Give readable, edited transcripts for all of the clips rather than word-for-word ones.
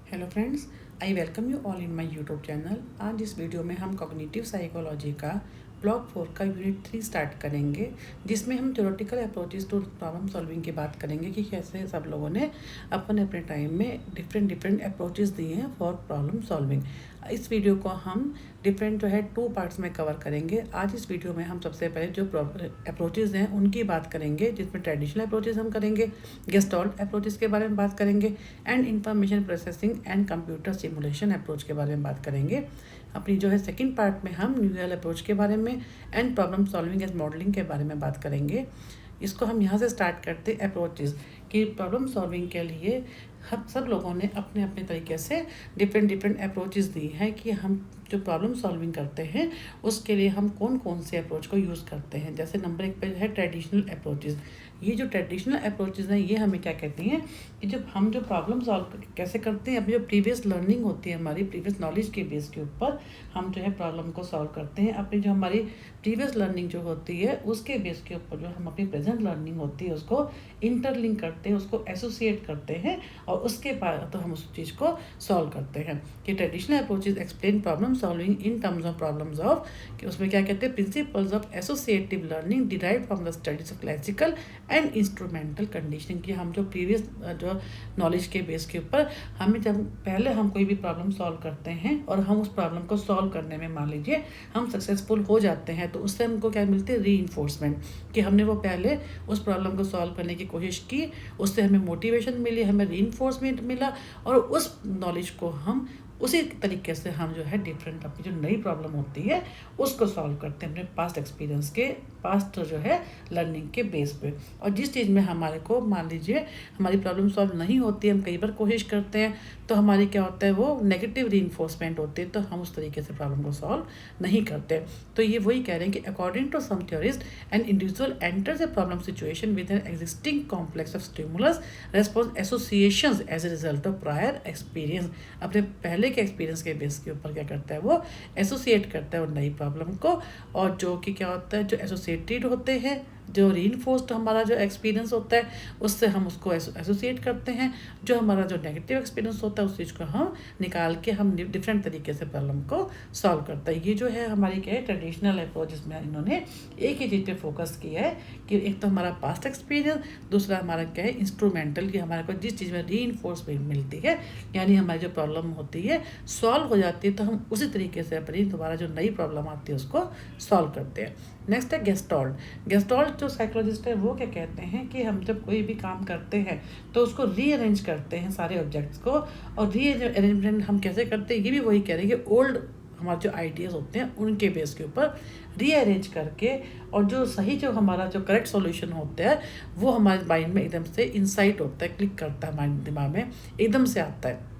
Hello friends, I welcome you all in my YouTube channel. आज इस video में हम कॉग्निटिव साइकोलॉजी का ब्लॉक 4 का यूनिट 3 स्टार्ट करेंगे, जिसमें हम theoretical approaches to problem solving की बात करेंगे कि कैसे सब लोगों ने अपने अपने टाइम में डिफरेंट अप्रोचेस दिए हैं फॉर प्रॉब्लम सॉल्विंग। इस वीडियो को हम डिफरेंट जो है 2 पार्ट्स में कवर करेंगे। आज इस वीडियो में हम सबसे पहले जो अप्रोचेस हैं उनकी बात करेंगे, जिसमें ट्रेडिशनल अप्रोचेस हम करेंगे, गेस्टॉल्ट अप्रोचेस के बारे में बात करेंगे and information processing and computer simulation approach के बारे में बात करेंगे। अपनी जो है सेकंड पार्ट में हम न्यूरल अप्रोच के बारे में and problem solving as modelling के बारे में बात करेंगे। इसको हम यहाँ से स्टार्ट करते अप्रोचेस कि प्रॉब्लम सॉल्विंग के लिए हम सब लोगों ने अपने अपने तरीके से डिफरेंट अप्रोचेस दी हैं कि हम जो प्रॉब्लम सॉल्विंग करते हैं उसके लिए हम कौन कौन से अप्रोच को यूज़ करते हैं। जैसे नंबर 1 पे है ट्रेडिशनल अप्रोचेस। ये जो ट्रेडिशनल अप्रोचेस हैं ये हमें क्या कहती हैं कि जब हम जो प्रॉब्लम सॉल्व कैसे करते हैं, अपनी जो प्रीवियस लर्निंग होती है, हमारी प्रीवियस नॉलेज के बेस के ऊपर हम जो है प्रॉब्लम को सॉल्व करते हैं। अपनी जो हमारी प्रीवियस लर्निंग जो होती है उसके बेस के ऊपर जो हम अपनी प्रेजेंट लर्निंग होती है उसको इंटरलिंक करते हैं, उसको एसोसिएट करते हैं और उसके बाद तो हम उस चीज़ को सॉल्व करते हैं। कि traditional approaches explain problem solving in terms of problems of, कि उसमें क्या कहते हैं, principles of associative learning derived from the studies of classical and instrumental conditioning. की हम जो प्रीवियस जो नॉलेज के बेस के ऊपर हमें जब पहले हम कोई भी प्रॉब्लम सॉल्व करते हैं और हम उस प्रॉब्लम को सॉल्व करने में मान लीजिए हम सक्सेसफुल हो जाते हैं, तो उससे हमको क्या मिलती है, रीइंफोर्समेंट, कि हमने वो पहले उस प्रॉब्लम को सॉल्व करने की कोशिश की, उससे हमें मोटिवेशन मिली, हमें रीइंफोर्समेंट मिला और उस नॉलेज को हम उसी तरीके से हम जो है डिफरेंट अपनी जो नई प्रॉब्लम होती है उसको सॉल्व करते हैं अपने पास्ट एक्सपीरियंस के, पास्ट जो है लर्निंग के बेस पे। और जिस चीज़ में हमारे को मान लीजिए हमारी प्रॉब्लम सॉल्व नहीं होती है, हम कई बार कोशिश करते हैं तो हमारी क्या होता है, वो नेगेटिव रीइंफोर्समेंट होती है, तो हम उस तरीके से प्रॉब्लम को सॉल्व नहीं करते। तो ये वही कह रहे हैं कि according to some theorist an individual enters a problem situation with an existing complex of stimulus response associations as a result of prior experience. अपने पहले के एक्सपीरियंस के बेस के ऊपर क्या करता है, वो एसोसिएट करता है वो नई प्रॉब्लम को, और जो कि क्या होता है, जो एसोसिएटेड होते हैं, जो रीइंफोर्स्ड हमारा जो एक्सपीरियंस होता है उससे हम उसको एसोसिएट करते हैं, जो हमारा जो नेगेटिव एक्सपीरियंस होता है उस चीज़ को हम निकाल के हम डिफरेंट तरीके से प्रॉब्लम को सॉल्व करता है। ये जो है हमारी क्या है ट्रेडिशनल अप्रोच, जिसमें इन्होंने एक ही चीज़ पे फोकस किया है कि एक तो हमारा पास्ट एक्सपीरियंस, दूसरा हमारा क्या है इंस्ट्रूमेंटल, कि हमारे को जिस चीज़ में रीइंफोर्समेंट मिलती है, यानी हमारी जो प्रॉब्लम होती है सॉल्व हो जाती है, तो हम उसी तरीके से अपनी दोबारा जो नई प्रॉब्लम आती है उसको सॉल्व करते हैं। नेक्स्ट है गेस्टॉल्ट। गेस्टॉल्ट जो साइकोलॉजिस्ट है वो क्या कहते हैं कि हम जब कोई भी काम करते हैं तो उसको रीअरेंज करते हैं सारे ऑब्जेक्ट्स को, और रीअरेंजमेंट हम कैसे करते हैं, ये भी वही कह रहे हैं कि ओल्ड हमारे जो आइडियाज़ होते हैं उनके बेस के ऊपर रीअरेंज करके, और जो सही जो हमारा जो करेक्ट सॉल्यूशन होता है वो हमारे माइंड में एकदम से इंसाइट होता है, क्लिक करता है, हमारे दिमाग में एकदम से आता है।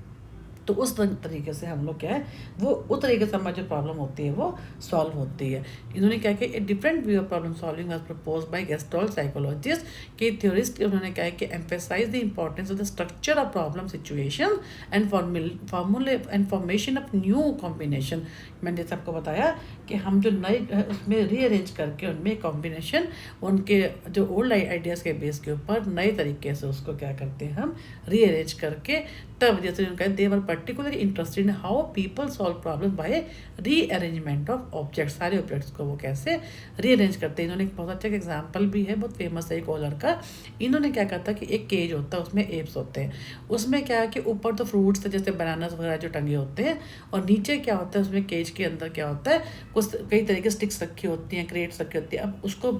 तो उस तरीके से हम लोग क्या है वो उस तरीके से हमारी जो प्रॉब्लम होती है वो सॉल्व होती है। इन्होंने क्या किया, a different view of problem solving was propose by Gestalt psychologist के थ्योरिस्ट। उन्होंने क्या है कि emphasise the importance of the structure of problem situation and formulae and formation of new combination. मैंने जैसे आपको बताया कि हम जो नए उसमें रीअरेंज करके उनमें कॉम्बिनेशन उनके जो ओल्ड आइडियाज़ के बेस के ऊपर नए तरीके से उसको क्या करते हैं हम रीअरेंज करके, तब जैसे उन्होंने कहा they were particularly interested in how people solve problem by rearrangement of objects. सारे ऑब्जेक्ट्स को वो कैसे रीअरेंज करते हैं। इन्होंने एक बहुत अच्छा एग्जाम्पल भी है, बहुत फेमस है एक और लड़का। इन्होंने क्या कहा था कि एक केज होता है, उसमें एप्स होते हैं, उसमें क्या है कि ऊपर तो फ्रूट्स जैसे बनानास वगैरह जो टंगे होते हैं, और नीचे क्या होता है उसमें केज के अंदर क्या होता है, कुछ कई तरह की स्टिक्स रखी होती हैं, क्रेट्स रखी होती है। अब उसको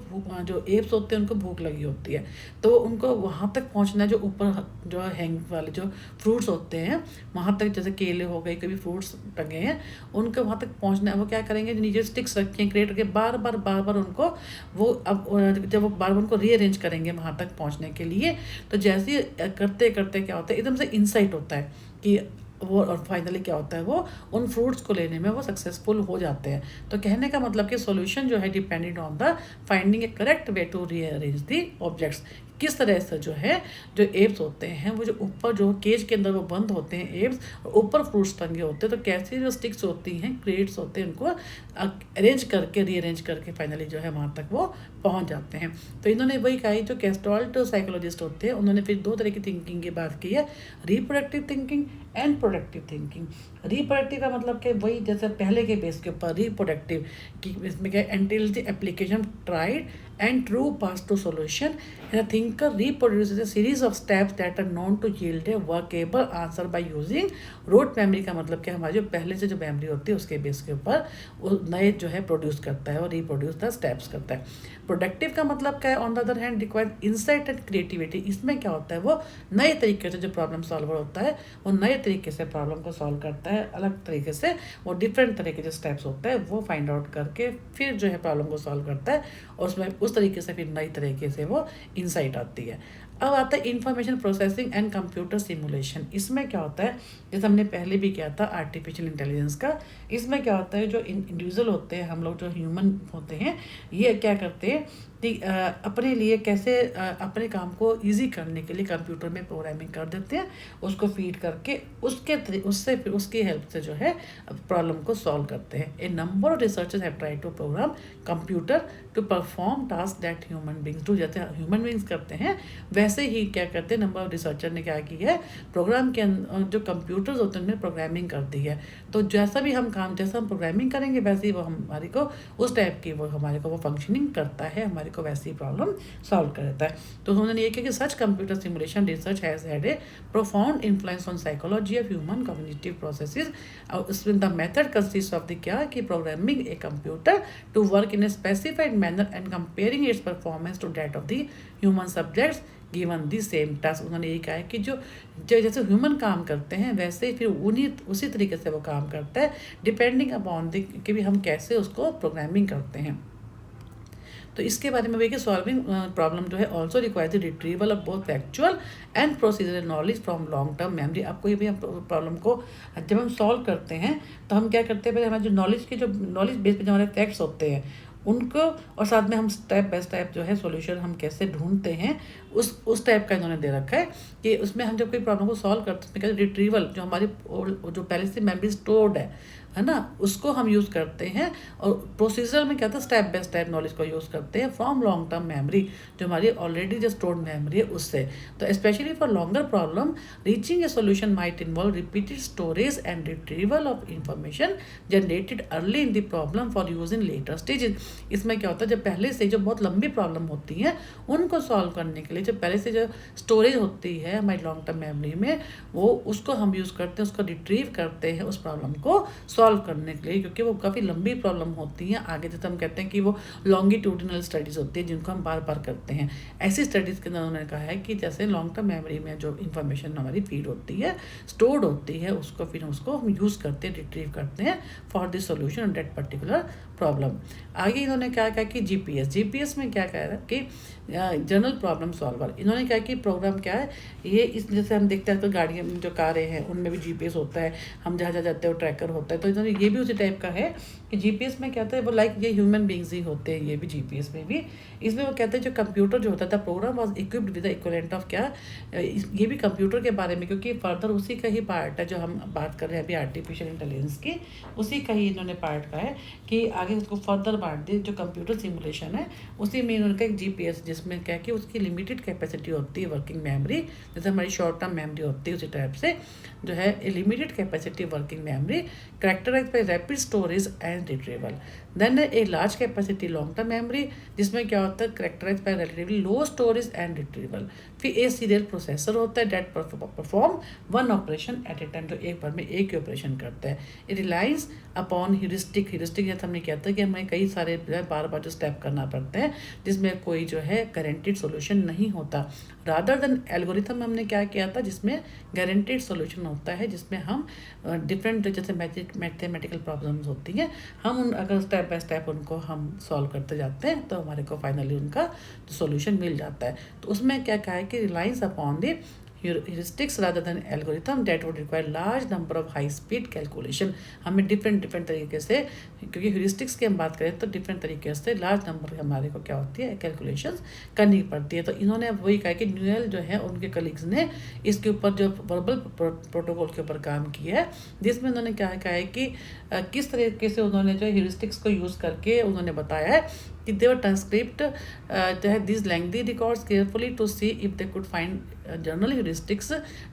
जो एप्स होते हैं उनको भूख लगी होती है, तो उनको वहाँ तक पहुँचना है जो ऊपर जो हैंग वाले जो फ्रूट्स होते हैं वहाँ तक, जैसे केले हो गए, कभी फ्रूट्स टंगे हैं, उनको वहाँ तक पहुँचना है। वो क्या करेंगे, नीचे स्टिक्स रखी हैं, क्रिएट करके बार बार उनको वो अब जब वो बार बार उनको रीअरेंज करेंगे वहाँ तक पहुँचने के लिए, तो जैसे ही करते करते क्या होता है एकदम से इंसाइट होता है कि वो, और फाइनली क्या होता है वो उन फ्रूट्स को लेने में वो सक्सेसफुल हो जाते हैं। तो कहने का मतलब कि सॉल्यूशन जो है depended on the finding a correct way to rearrange the objects. किस तरह से जो है जो एप्स होते हैं वो जो ऊपर जो केज के अंदर वो बंद होते हैं एप्स, और ऊपर फ्रूट्स टंगे होते हैं, तो कैसे जो स्टिक्स होती हैं, क्रेट्स होते हैं, उनको अरेंज करके रीअरेंज करके फाइनली जो है वहाँ तक वो पहुँच जाते हैं। तो इन्होंने वही कहा, जो गेस्टाल्ट साइकोलॉजिस्ट होते हैं उन्होंने फिर दो तरह की थिंकिंग की बात की है, reproductive thinking and productive thinking. Reproductive का मतलब कि वही जैसे पहले के बेस के ऊपर रिप्रोडक्टिव कि इसमें क्या, until the application tried and true path to solution, and a thinker reproduces a series of steps that are known to yield a workable answer by using rote memory। का मतलब क्या, हमारी जो पहले से जो मेमोरी होती है उसके बेस के ऊपर वो नए जो है प्रोड्यूस करता है और रिप्रोड्यूस द स्टेप्स करता है। प्रोडक्टिव का मतलब क्या है, on the other hand required insight and creativity. इसमें क्या होता है, वो नए तरीके से जो प्रॉब्लम सॉल्वर होता है वो नए तरीके से प्रॉब्लम को सॉल्व करता है, अलग तरीके से वो डिफरेंट तरह के जो स्टेप्स होते हैं वो फाइंड आउट करके फिर जो है प्रॉब्लम को सॉल्व करता है, और उसमें उस तरीके से फिर नई तरीके से वो इंसाइट आती है। अब आता है information processing and computer simulation. इसमें क्या होता है, जैसे हमने पहले भी किया था आर्टिफिशियल इंटेलिजेंस का, इसमें क्या होता है, जो इंडिविजुअल होते हैं, हम लोग जो ह्यूमन होते हैं, ये क्या करते हैं कि अपने लिए कैसे अपने काम को इजी करने के लिए कंप्यूटर में प्रोग्रामिंग कर देते हैं, उसको फीड करके उससे फिर उसकी हेल्प से जो है प्रॉब्लम को सॉल्व करते हैं। A number of researchers have tried to program computer to perform task that human beings do. जैसे ह्यूमन बींग्स करते हैं वैसे ही क्या करते हैं, नंबर ऑफ रिसर्चर ने क्या की है, प्रोग्राम के जो कंप्यूटर्स होते हैं उनमें प्रोग्रामिंग कर दी है। तो जैसा भी हम काम, जैसा हम प्रोग्रामिंग करेंगे वैसे ही वो हमारे को उस टाइप की वो हमारे को वो फंक्शनिंग करता है, हमारे को वैसी प्रॉब्लम सॉल्व कर देता है। तो उन्होंने ये किया कि such computer simulation research has had a profound influence on psychology of human cognitive processes. उसमें the method consist of the क्या कि programming a computer to work in a specified manner and comparing its performance to that of the human subjects given the same task. उन्होंने यही कहा है कि जो जैसे ह्यूमन काम करते हैं वैसे ही फिर उसी तरीके से वो काम करता है, डिपेंडिंग अपॉन द कि भी हम कैसे उसको प्रोग्रामिंग करते हैं। तो इसके बारे में वही कि सॉल्विंग प्रॉब्लम जो है also requires the retrieval of both factual and procedural knowledge from long term memory. आपको ये भी हम प्रॉब्लम को जब हम सॉल्व करते हैं तो हम क्या करते हैं, पहले हमारे जो नॉलेज बेस पे जो हमारे फैक्ट्स होते हैं उनको, और साथ में हम स्टेप बाय स्टेप जो है सॉल्यूशन हम कैसे ढूंढते हैं उस टाइप का इन्होंने दे रखा है कि उसमें हम जब कोई प्रॉब्लम को सॉल्व करते हैं रिट्रीवल जो हमारी जो पहले से मेमोरी स्टोर्ड है ना, उसको हम यूज़ करते हैं, और प्रोसीजर में क्या था, स्टेप बाय स्टेप नॉलेज को यूज़ करते हैं फ्रॉम लॉन्ग टर्म मेमोरी, जो हमारी ऑलरेडी जो स्टोर्ड मेमोरी है उससे। तो specially for longer problem reaching a solution might involve repeated storage and retrieval of information generated early in the problem for use in later stages. इसमें क्या होता है, जब पहले से जो बहुत लंबी प्रॉब्लम होती है उनको सॉल्व करने के लिए जो पहले से जो स्टोरेज होती है हमारी लॉन्ग टर्म मेमोरी में, वो उसको हम यूज़ करते हैं, उसको रिट्रीव करते हैं उस प्रॉब्लम को सॉल्व करने के लिए, क्योंकि वो काफ़ी लंबी प्रॉब्लम होती हैं। आगे जैसे हम कहते हैं कि वो लॉन्गिट्यूडिनल स्टडीज़ होती है जिनको हम बार बार करते हैं। ऐसी स्टडीज़ के अंदर उन्होंने कहा है कि जैसे लॉन्ग टर्म मेमोरी में जो इन्फॉर्मेशन हमारी फीड होती है, स्टोर्ड होती है, उसको हम यूज़ करते हैं, रिट्रीव करते हैं for the solution of that particular problem. आगे इन्होंने क्या कहा कि जीपीएस में क्या कह रहा है कि जनरल प्रॉब्लम सॉल्वर। इन्होंने कहा कि प्रोग्राम क्या है, ये इस जैसे हम देखते हैं तो गाड़ियाँ जो कारें हैं उनमें भी जीपीएस होता है, हम जहाँ जहाँ जाते हैं वो ट्रैकर होता है, तो इन्होंने ये भी उसी टाइप का है कि जीपीएस में क्या होता है, वो लाइक ये ह्यूमन बींग्स ही होते हैं, ये भी जीपीएस में भी। इसमें वो कहते हैं जो कंप्यूटर जो होता था, program was equipped with the equivalent of क्या, ये भी कंप्यूटर के बारे में, क्योंकि फर्दर उसी का ही पार्ट है जो हम बात कर रहे हैं अभी आर्टिफिशियल इंटेलिजेंस की, उसी का ही इन्होंने पार्ट का है कि आगे उसको फर्दर बांट दे। जो कंप्यूटर सिमुलेशन है उसी में इन्होंने एक जीपीएस, जिसमें क्या कि उसकी लिमिटेड कैपेसिटी होती है वर्किंग मेमोरी, जैसे हमारी शॉर्ट टर्म मेमोरी होती है उसी टाइप से जो है limited capacity working memory characterise by rapid storage and retrieval. Then a large capacity long term memory, जिसमें क्या होता है characterise by relatively low storage and retrieval. फिर ए सीरियल प्रोसेसर होता है that perform one operation at a time, जो एक बार में एक ही ऑपरेशन करता है। इट रिलाइज अपॉन ह्यूरिस्टिक जैसे हमने किया था कि हमें कई सारे बार बार जो स्टेप करना पड़ते हैं जिसमें कोई जो है गारंटीड सॉल्यूशन नहीं होता, रादर देन एल्गोरिथम हमने क्या किया था जिसमें गारंटीड सॉल्यूशन होता है, जिसमें हम डिफरेंट जैसे मैथमेटिकल प्रॉब्लम्स होती हैं, हम उन अगर स्टेप बाय स्टेप उनको हम सॉल्व करते जाते हैं तो हमारे को फाइनली उनका सॉल्यूशन मिल जाता है। तो उसमें क्या कहा है कि Reliance upon the heuristics rather than algorithm that would require large number of high speed calculation। हमें डिफरेंट तरीके से, क्योंकि ह्यूरिस्टिक्स की हम बात करें तो डिफरेंट तरीके से लार्ज नंबर हमारे को क्या होती है कैलकुलेशंस करनी पड़ती है। तो इन्होंने अब वही कहा कि न्यूएल जो है उनके कलीग्स ने इसके ऊपर जो वर्बल प्रोटोकॉल के ऊपर काम किया है, जिसमें उन्होंने क्या कहा है कि किस तरीके से उन्होंने जो ह्यूरिस्टिक्स को यूज़ करके उन्होंने बताया है कि दे वर ट्रांसक्रिप्ट जो है this lengthy records carefully to see if they could find journal heuristics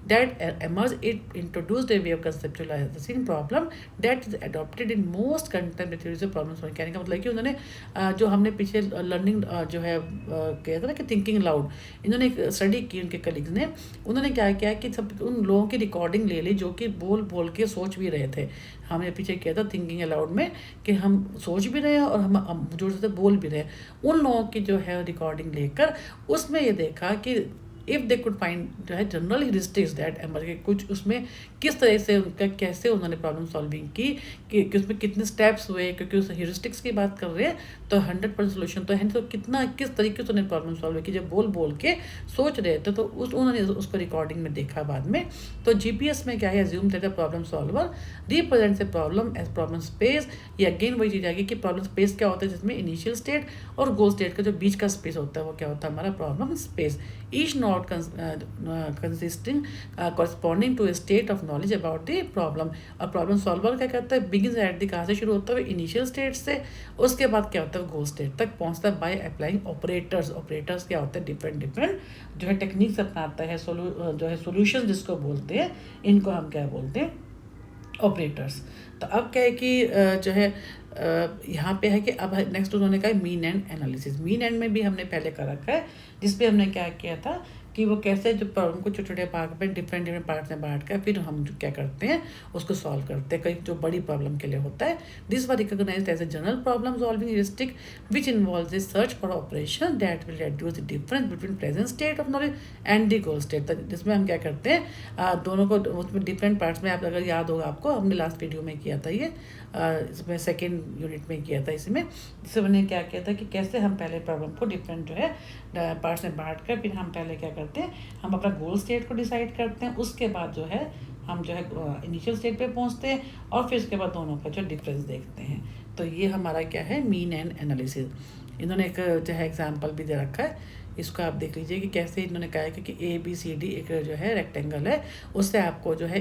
that emerge। it introduced a way of conceptualizing problem that is adopted in most contemporary theories of problem solving। कहने का मतलब कि उन्होंने जो हमने पीछे learning जो है किया था ना कि थिंकिंग अलाउड, इन्होंने एक स्टडी की उनके कलीग्स ने। उन्होंने क्या किया कि सब उन लोगों की रिकॉर्डिंग ले ली जो कि बोल बोल के सोच भी रहे थे। हमने पीछे किया था थिंकिंग अलाउड में कि हम सोच भी रहे हैं और हम जोर से बोल भी रहे हैं। उन लोगों की जो है रिकॉर्डिंग लेकर उसमें ये देखा कि इफ़ दे कुड फाइंड जो है जनरल ह्यूरिस्टिक्स दैट एमर्ज, कुछ उसमें किस तरह से उनका कैसे उन्होंने प्रॉब्लम सॉल्विंग की कि उसमें कितने स्टेप्स हुए, क्योंकि उस ह्यूरिस्टिक्स की बात कर रहे हैं तो 100% सोल्यूशन तो है। तो कितना किस तरीके से उन्होंने प्रॉब्लम सॉल्व की, जब बोल बोल के सोच रहे थे तो उन्होंने उसको रिकॉर्डिंग में देखा बाद में। तो जीपीएस में क्या है, assume that the problem solver represents a problem as problem space. ये अगेन वही चीज़ आएगी कि प्रॉब्लम स्पेस क्या होता है, जिसमें इनिशियल स्टेट और गोल स्टेट का जो बीच का स्पेस होता है वो क्या होता है हमारा problem space. Each node consisting corresponding to a state of knowledge about the problem. और प्रॉब्लम सॉल्वर क्या करता है, बिगिंस एट द कहाँ से शुरू होता है इनिशियल स्टेट से, उसके बाद क्या होता है गोल स्टेट तक पहुँचता है बाय अप्लाइंग ऑपरेटर्स। ऑपरेटर्स क्या होते हैं, डिफरेंट जो है टेक्निक्स अपनाता है, जो है सोल्यूशन जिसको बोलते हैं, इनको हम क्या बोलते हैं ऑपरेटर्स। तो अब क्या है कि जो है यहाँ पे है कि अब नेक्स्ट उन्होंने कहा mean and analysis. Mean and में भी हमने पहले कर रखा है, जिसपे हमने क्या किया था कि वो कैसे जो प्रॉब्लम को छोटे छोटे पार्ट में डिफरेंट पार्ट्स में बांट कर फिर हम क्या करते हैं उसको सॉल्व करते हैं, कई जो बड़ी प्रॉब्लम के लिए होता है। This were recognised as a general problem solving heuristic which involves a search for operation that will reduce the difference between present state of knowledge and the goal state. जिसमें हम क्या करते हैं दोनों को उसमें डिफरेंट पार्ट्स में, आप अगर याद होगा आपको हमने लास्ट वीडियो में किया था ये, इसमें सेकेंड यूनिट में किया था इसमें, जिससे मैंने क्या किया था कि कैसे हम पहले प्रॉब्लम को डिफरेंट जो है पार्ट्स में बांट कर फिर हम पहले क्या करते हैं, हम अपना गोल स्टेट को डिसाइड करते हैं, उसके बाद जो है हम जो है इनिशियल स्टेट पे पहुंचते हैं और फिर उसके बाद दोनों का जो डिफरेंस देखते हैं। तो ये हमारा क्या है मीन एंड एनालिसिस। इन्होंने एक जो है एग्जांपल भी दे रखा है, इसको आप देख लीजिए कि कैसे इन्होंने कहा है कि ABCD एक जो है रेक्टेंगल है, उससे आपको जो है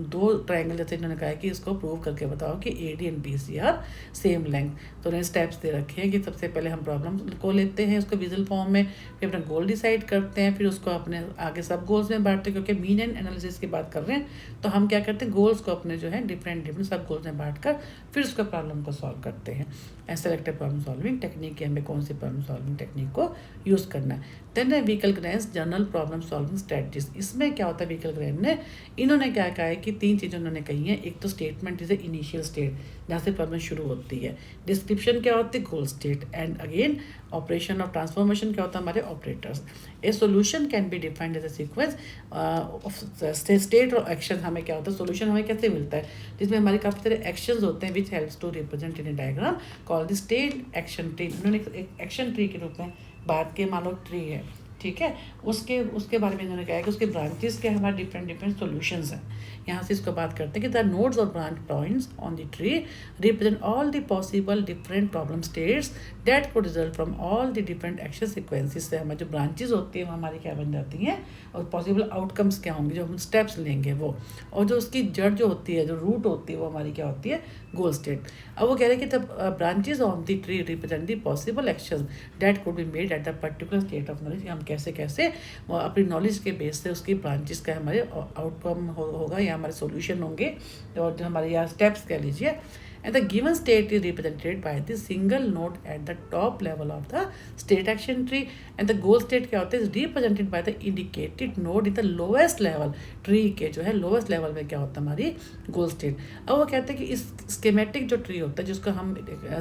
दो ट्रायंगल जैसे इन्होंने कहा है कि इसको प्रूव करके बताओ कि AD and BC are same length. तो उन्होंने स्टेप्स दे रखे हैं कि सबसे पहले हम प्रॉब्लम को लेते हैं उसको विजुअल फॉर्म में, फिर अपना गोल डिसाइड करते हैं, फिर उसको अपने आगे सब गोल्स में बांटते हैं। क्योंकि मीन एंड एनालिसिस की बात कर रहे हैं तो हम क्या करते हैं गोल्स को अपने जो है डिफरेंट सब गोल्स में बांट कर फिर उसका प्रॉब्लम को सॉल्व करते हैं। सेलेक्टेड प्रॉब्लम सॉल्विंग टेक्निक की हमें कौन सी प्रॉब्लम सॉल्विंग टेक्निक को यूज़ करना है। Then Wickelgren's general problem solving strategies. इसमें क्या होता है व्हीकल ग्रेन ने इन्होंने क्या कहा है कि तीन चीज़ें उन्होंने कही हैं। एक तो स्टेटमेंट इज इनिशियल स्टेट जहाँ से प्रॉब्लम शुरू होती है, डिस्क्रिप्शन क्या होती है goal state, and again operation of transformation क्या होता है हमारे operators. A solution can be defined as a sequence of state और एक्शन। हमें क्या होता है सोल्यूशन हमें कैसे मिलता है, जिसमें हमारे काफ़ी सारे एक्शंस होते हैं which helps to represent in a diagram called the state action tree. उन्होंने एक एक्शन ट्री के रूप में बात की, मान लो ट्री है ठीक है, उसके बारे में इन्होंने कहा है कि उसके ब्रांचेस के हमारे डिफरेंट सॉल्यूशंस हैं। यहाँ से इसको बात करते हैं कि द नोड्स और branch points on the tree represent all the possible different problem states that could result from all the different action sequences. से हमारी जो ब्रांचेस होती हैं वो हमारी क्या बन जाती हैं और पॉसिबल आउटकम्स क्या होंगे जो हम स्टेप्स लेंगे वो, और जो उसकी जड़ जो होती है जो रूट होती है वो हमारी क्या होती है गोल स्टेट। अब वो कह रहे हैं कि the branches on the tree represent the possible action that could be made at the particular state of knowledge. हम कैसे अपनी नॉलेज के बेस से उसकी ब्रांचेस का हमारे आउटकम होगा या हमारे सॉल्यूशन होंगे और जो हमारे यहाँ स्टेप्स कह लीजिए। And the given state is represented by the single node at the top level of the state action tree, and the goal state क्या होता है is represented by the indicated node in the lowest level tree के जो है lowest level में क्या होता है हमारी goal state। अब वो कहते हैं कि इस schematic जो tree होता है जिसको हम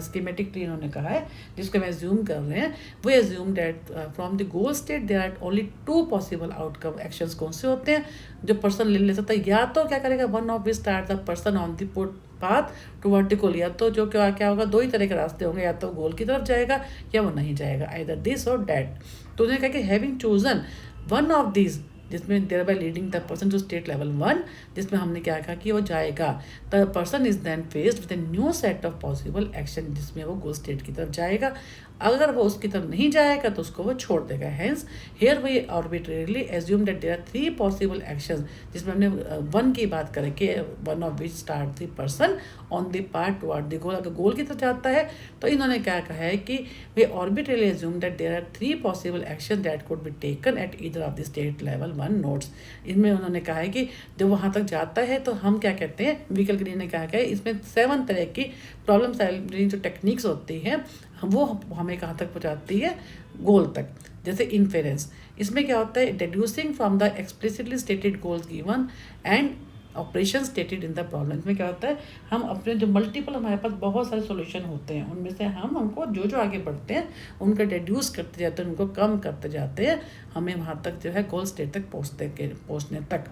schematic tree इन्होंने कहा है जिसको हम assume कर रहे हैं, वो assume that from the goal state there are only two possible outcome actions। कौन से होते हैं जो पर्सन ले सकता है, या तो क्या करेगा one of which start the person on the path to vertical, या तो जो क्या होगा दो ही तरह के रास्ते होंगे, या तो गोल की तरफ जाएगा या वो नहीं जाएगा, आइदर दिस और डैट। तो उन्होंने कहा कि having chosen one of this जिसमें thereby leading the person to state level 1, जिसमें हमने क्या कहा कि वो जाएगा, the person is then faced with a new set of possible action, जिसमें वो गोल स्टेट की तरफ जाएगा। अगर वो उसकी तरफ नहीं जाएगा तो उसको वो छोड़ देगा। Hence here we arbitrarily assume that there are 3 possible actions, जिसमें हमने 1 की बात करें कि one of which start the person on the part toward the goal. अगर गोल की तरफ जाता है तो इन्होंने क्या कहा है कि we arbitrarily assume that there are 3 possible action that could be taken at either of the state level 1 nodes. इनमें उन्होंने कहा है कि जब वहाँ तक जाता है तो हम क्या कहते हैं, व्हीकल ग्रीन ने कहा है इसमें 7 तरह की प्रॉब्लम सॉल्विंग जो टेक्निक्स होती हैं वो हमें कहाँ तक पहुँचाती है, गोल तक। जैसे इन्फेरेंस, इसमें क्या होता है, deducing from the explicitly stated goals given and operation stated in the problem. इसमें क्या होता है, हम अपने जो मल्टीपल, हमारे पास बहुत सारे सॉल्यूशन होते हैं, उनमें से हमको जो आगे बढ़ते हैं उनका डिड्यूस करते जाते हैं, उनको कम करते जाते हैं, हमें वहाँ तक जो है गोल स्टेट तक पहुँचने तक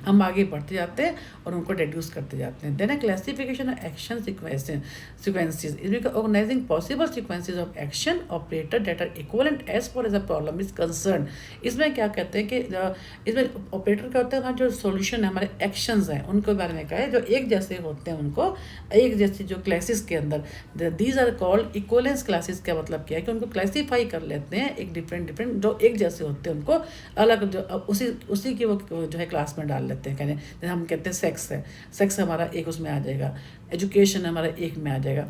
हम आगे बढ़ते जाते हैं और उनको रिड्यूस करते जाते हैं। Then a classification of action sequences, इसमें organising possible sequences of action operator that are equivalent as far as a problem is concern. इसमें क्या कहते हैं कि इसमें ऑपरेटर क्या होता है, हमारे जो सॉल्यूशन है, हमारे एक्शंस हैं, उनके बारे में क्या है, जो एक जैसे होते हैं उनको एक जैसी जो क्लासेस के अंदर, these are called equivalence classes. का मतलब क्या है कि उनको क्लासीफाई कर लेते हैं, एक डिफरेंट जो एक जैसे होते हैं उनको अलग, जो उसी की वो जो है क्लास में डाल लेते हैं। कहने जैसे हम कहते हैं सेक्स है, सेक्स हमारा एक उसमें आ जाएगा, एजुकेशन हमारा एक में आ जाएगा,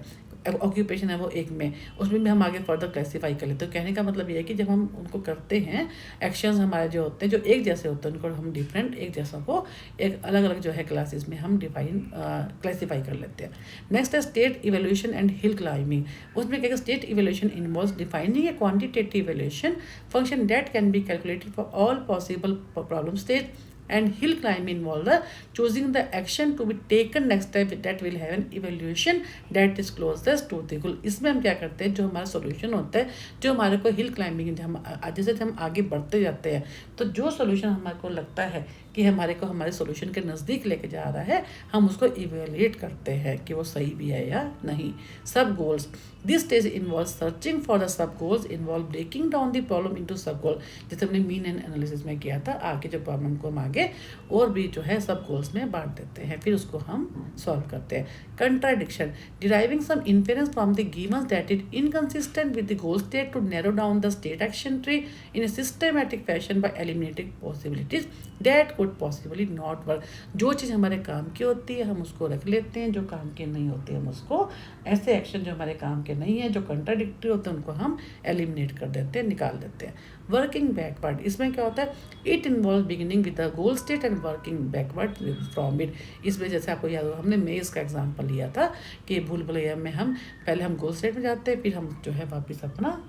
ऑक्यूपेशन है वो एक में, उसमें भी हम आगे फर्दर क्लासीफाई कर लेते हैं। तो कहने का मतलब ये है कि जब हम उनको करते हैं, एक्शंस हमारे जो होते हैं जो एक जैसे होते हैं, उनको हम डिफरेंट एक जैसों को एक अलग अलग जो है क्लासेस में हम क्लासीफाई कर लेते हैं। नेक्स्ट है state evaluation and hill climbing. उसमें क्या है, state evaluation involves defining A quantitative evaluation function that can be calculated for all possible problem state, and hill climbing involve the choosing the action to be taken next step that will have an evaluation that is closest to the goal। इसमें हम क्या करते हैं, जो हमारा solution होता है, जो हमारे को हिल क्लाइंबिंग, जैसे हम आगे बढ़ते जाते हैं तो जो सॉल्यूशन हमारे को लगता है कि हमारे को हमारे सॉल्यूशन के नज़दीक लेके जा रहा है, हम उसको इवेल्युएट करते हैं कि वो सही भी है या नहीं। Sub goals, this stage involve searching for the sub goals, involve breaking down the problem into sub goal, जैसे हमने मीन एंड एनालिसिस में किया था। आगे जो प्रॉब्लम को हम आगे और भी जो है सब गोल्स में बांट देते हैं, फिर उसको हम सॉल्व करते हैं। Contradiction, deriving some inference from the given that is inconsistent with the goal state to narrow down the state action tree in a systematic fashion by eliminating possibilities that could possibly not work. जो चीज़ हमारे काम की होती है हम उसको रख लेते हैं, जो काम के नहीं होते हम उसको, ऐसे एक्शन जो हमारे काम के नहीं है, जो कंट्राडिक्टरी होते हैं, उनको हम एलिमिनेट कर देते हैं, निकाल देते हैं। वर्किंग बैकवर्ड, इसमें क्या होता है, it involve beginning with the goal state and working backward from it. इसमें जैसे आपको याद हो, हमने मेज का एग्जाम्पल लिया था कि भूल भुलैया में हम पहले हम गोल स्टेट में जाते हैं, फिर हम जो है वापस अपना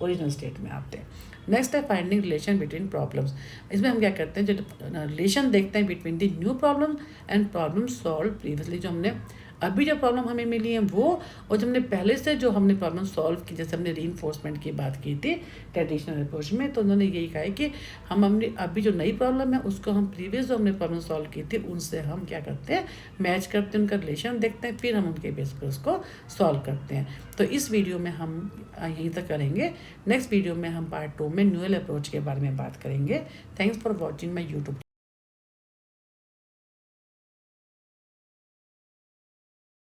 ओरिजिनल स्टेट में आते हैं। नेक्स्ट है फाइंडिंग रिलेशन बिटवीन प्रॉब्लम्स। इसमें हम क्या करते हैं, जो रिलेशन देखते हैं between the new problem and problem solve previously. जो हमने अभी जो प्रॉब्लम हमें मिली है वो, और जो हमने पहले से जो हमने प्रॉब्लम सॉल्व की, जैसे हमने रीइंफोर्समेंट की बात की थी ट्रेडिशनल अप्रोच में, तो उन्होंने यही कहा है कि हम हमने अभी जो नई प्रॉब्लम है उसको हम प्रीवियस जो हमने प्रॉब्लम सॉल्व की थी उनसे हम क्या करते हैं, मैच करते हैं, उनका रिलेशन देखते हैं, फिर हम उनके बेस पर उसको सॉल्व करते हैं। तो इस वीडियो में हम यहीं तक करेंगे। नेक्स्ट वीडियो में हम पार्ट 2 में न्यूएल अप्रोच के बारे में बात करेंगे। Thanks for watching my YouTube.